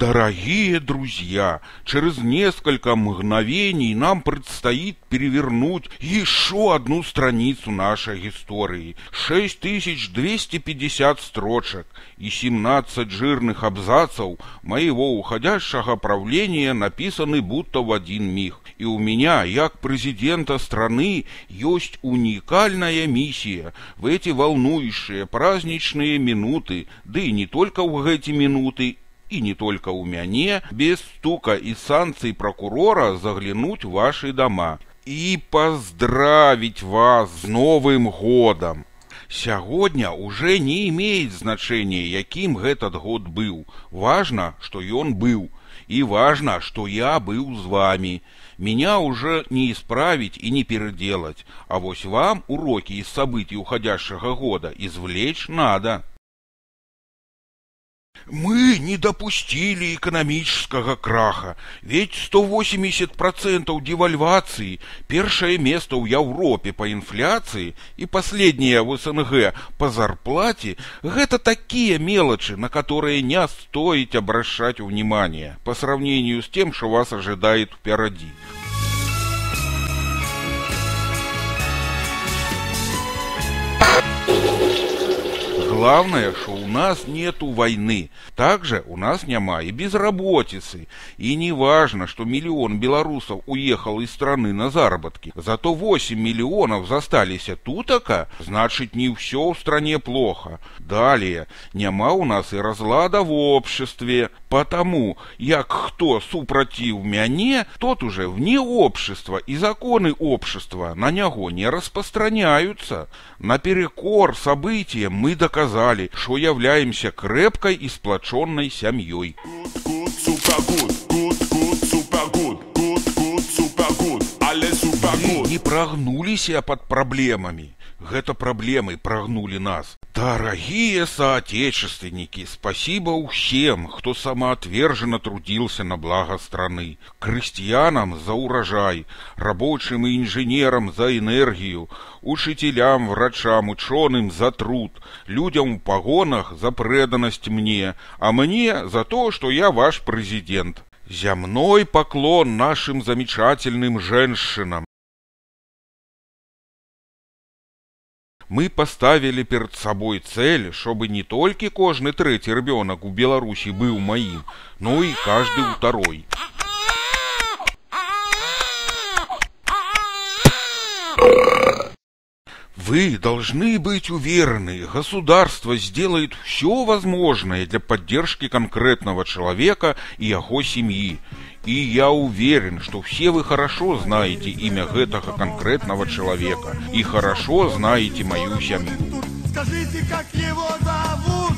Дорогие друзья, через несколько мгновений нам предстоит перевернуть еще одну страницу нашей истории. 6250 строчек и 17 жирных абзацев моего уходящего правления написаны будто в один миг. И у меня, как президента страны, есть уникальная миссия в эти волнующие праздничные минуты, да и не только в эти минуты, и не только у мяне, без стука и санкций прокурора заглянуть в ваши дома и поздравить вас с Новым годом. Сегодня уже не имеет значения, яким этот год был. Важно, что он был. И важно, что я был с вами. Меня уже не исправить и не переделать. А вось вам уроки из событий уходящего года извлечь надо. Мы не допустили экономического краха, ведь 180% девальвации, первое место в Европе по инфляции и последнее в СНГ по зарплате – это такие мелочи, на которые не стоит обращать внимание по сравнению с тем, что вас ожидает впереди. Главное, что у нас нету войны. Также у нас няма и безработицы. И не важно, что миллион белорусов уехал из страны на заработки. Зато 8 миллионов застались тутака, значит не все в стране плохо. Далее, няма у нас и разлада в обществе. Потому, як кто супротив мяне, тот уже вне общества, и законы общества на него не распространяются. Наперекор событиям мы доказали, что являемся крепкой и сплоченной семьей. Мы не прогнулись под проблемами. Это проблемы прогнули нас. Дорогие соотечественники, спасибо всем, кто самоотверженно трудился на благо страны. Крестьянам за урожай, рабочим и инженерам за энергию, учителям, врачам, ученым за труд, людям в погонах за преданность мне, а мне за то, что я ваш президент. Земной поклон нашим замечательным женщинам. Мы поставили перед собой цель, чтобы не только каждый третий ребенок в Беларуси был моим, но и каждый второй. Вы должны быть уверены, государство сделает все возможное для поддержки конкретного человека и его семьи. И я уверен, что все вы хорошо знаете имя этого конкретного человека и хорошо знаете мою семью. Скажите, как его зовут?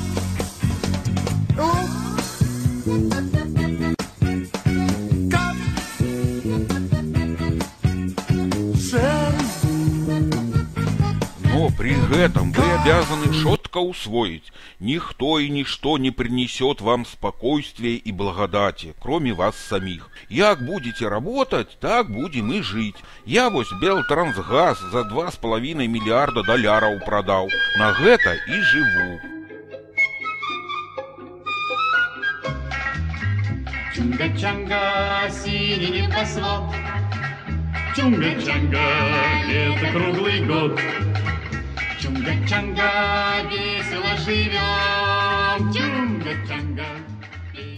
Но при этом вы обязаны четко усвоить: никто и ничто не принесет вам спокойствия и благодати, кроме вас самих. Як будете работать, так будем и жить. Я вось Белтрансгаз за $2,5 миллиарда продал. На это и живу. Чунга-чанга, синий небосвод. Чунга-чанга, это круглый год. Чунга-чанга, весело живем. Чунга-чанга.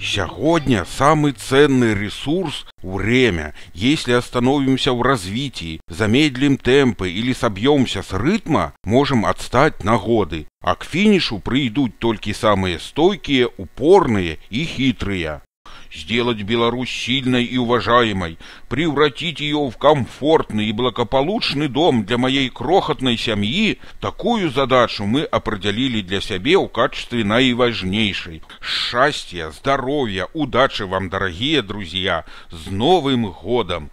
Сегодня самый ценный ресурс – время. Если остановимся в развитии, замедлим темпы или собьемся с ритма, можем отстать на годы. А к финишу придут только самые стойкие, упорные и хитрые. Сделать Беларусь сильной и уважаемой, превратить ее в комфортный и благополучный дом для моей крохотной семьи – такую задачу мы определили для себя в качестве наиважнейшей. Счастья, здоровья, удачи вам, дорогие друзья! С Новым годом!